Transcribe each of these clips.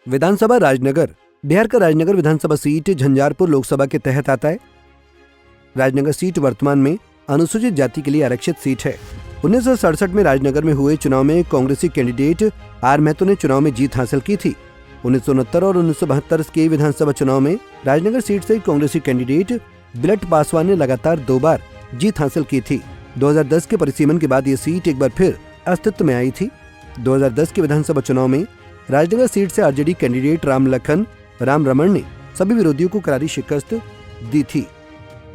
विधानसभा राजनगर। बिहार का राजनगर विधानसभा सीट झंझारपुर लोकसभा के तहत आता है। राजनगर सीट वर्तमान में अनुसूचित जाति के लिए आरक्षित सीट है। 1967 में राजनगर में हुए चुनाव में कांग्रेसी कैंडिडेट आर महतो ने चुनाव में जीत हासिल की थी। 1969 और 1972 के विधानसभा चुनाव में राजनगर सीट से कांग्रेसी कैंडिडेट बिलट पासवान ने लगातार 2 बार जीत हासिल की थी। 2010 के परिसीमन के बाद ये सीट एक बार फिर अस्तित्व में आई थी। 2010 के विधानसभा चुनाव में राजनगर सीट से आरजेडी कैंडिडेट राम रमण ने सभी विरोधियों को करारी शिकस्त दी थी।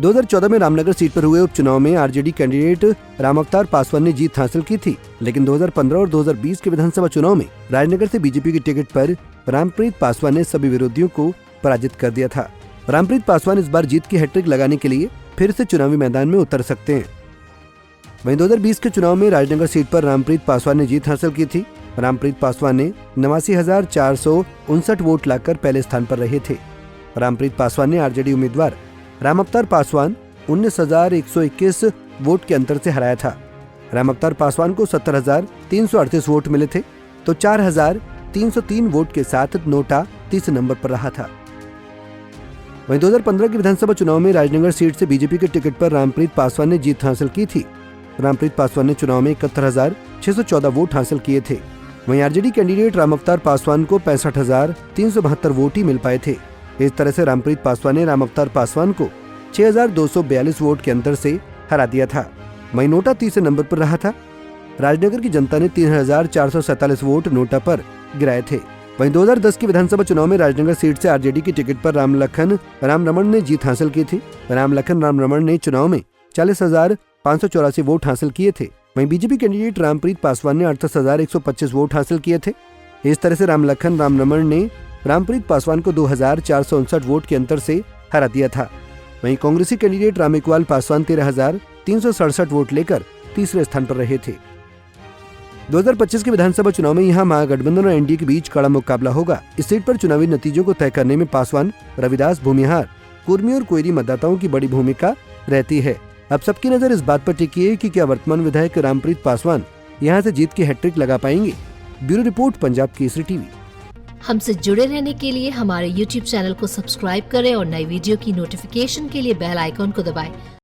2014 में रामनगर सीट पर हुए उपचुनाव में आरजेडी कैंडिडेट राम अवतार पासवान ने जीत हासिल की थी, लेकिन 2015 और 2020 के विधानसभा चुनाव में राजनगर से बीजेपी की टिकट पर रामप्रीत पासवान ने सभी विरोधियों को पराजित कर दिया था। रामप्रीत पासवान इस बार जीत की हैट्रिक लगाने के लिए फिर से चुनावी मैदान में उतर सकते हैं। वहीं 2020 के चुनाव में राजनगर सीट पर रामप्रीत पासवान ने जीत हासिल की थी। रामप्रीत पासवान ने 89,459 वोट लाकर पहले स्थान पर रहे थे। रामप्रीत पासवान ने आरजेडी उम्मीदवार राम अवतार पासवान 19,121 वोट के अंतर से हराया था। राम अवतार पासवान को 70,338 वोट मिले थे, तो 4,303 वोट के साथ नोटा 30 नंबर पर रहा था। वहीं 2015 के विधानसभा चुनाव में राजनगर सीट से बीजेपी के टिकट पर रामप्रीत पासवान ने जीत हासिल की थी। रामप्रीत पासवान ने चुनाव में 71,614 वोट हासिल किए थे। वहीं आरजेडी कैंडिडेट राम अवतार पासवान को 65,372 वोट ही मिल पाए थे। इस तरह से रामप्रीत पासवान ने राम अवतार पासवान को 6,242 वोट के अंतर से हरा दिया था। वहीं नोटा 30 नंबर पर रहा था। राजनगर की जनता ने 3,447 वोट नोटा पर गिराए थे। वहीं 2010 के विधानसभा चुनाव में राजनगर सीट से आरजेडी की टिकट पर राम रमण ने जीत हासिल की थी। राम रमण ने चुनाव में 40,584 वोट हासिल किए थे। वहीं बीजेपी कैंडिडेट रामप्रीत पासवान ने 38,125 वोट हासिल किए थे। इस तरह से राम रमण ने रामप्रीत पासवान को 2,459 वोट के अंतर से हरा दिया था। वहीं कांग्रेसी कैंडिडेट राम इकबाल पासवान 13,367 वोट लेकर तीसरे स्थान पर रहे थे। 2025 के विधानसभा चुनाव में यहां महागठबंधन और एनडीए के बीच कड़ा मुकाबला होगा। इस सीट पर चुनावी नतीजों को तय करने में पासवान, रविदास, भूमिहार, कुर्मी और कोयरी मतदाताओं की बड़ी भूमिका रहती है। अब सबकी नजर इस बात पर टिकी है कि क्या वर्तमान विधायक रामप्रीत पासवान यहां से जीत की हैट्रिक लगा पाएंगे। Bureau report, Punjab Kesari TV. हमसे जुड़े रहने के लिए हमारे YouTube चैनल को सब्सक्राइब करें और नई वीडियो की नोटिफिकेशन के लिए बेल आइकॉन को दबाएं।